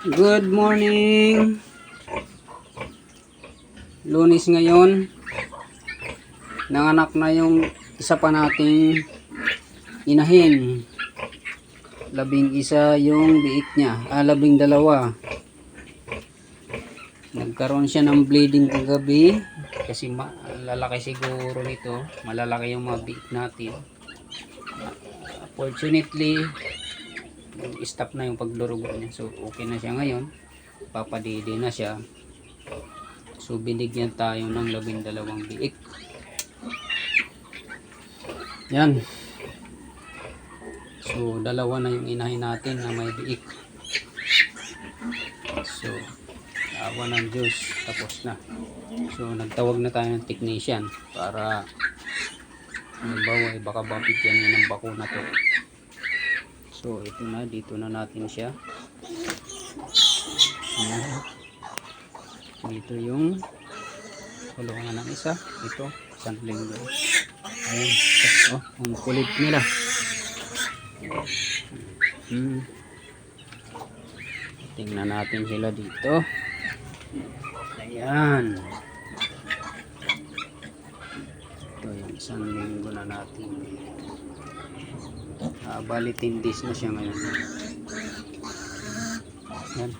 Good morning. Lunes ngayon. Nanganak na yung isa pa nating inahin. 11 yung biik niya. 12. Nagkaroon siya ng bleeding kagabi kasi lalaki siguro nito. Malalaki yung mga biik natin. Fortunately, stop na yung pagdurugo niya. So okay na siya ngayon. Papadidi na siya. So binigyan tayo ng 12 biik. Yan. So dalawa na yung inahin natin na may biik. So awa ng Diyos, tapos na. So nagtawag na tayo ng technician para halimbawa baka bigyan niya ng bakuna to. So ito na, dito na natin siya. Ayan. Dito yung kulungan ng isa. Ito, isang linggo. Ayan. Oh, ang kulit nila. Tingnan natin sila dito. Ayan. Ito yung isang linggo na natin. Bali 10 days na siya ngayon. Yan.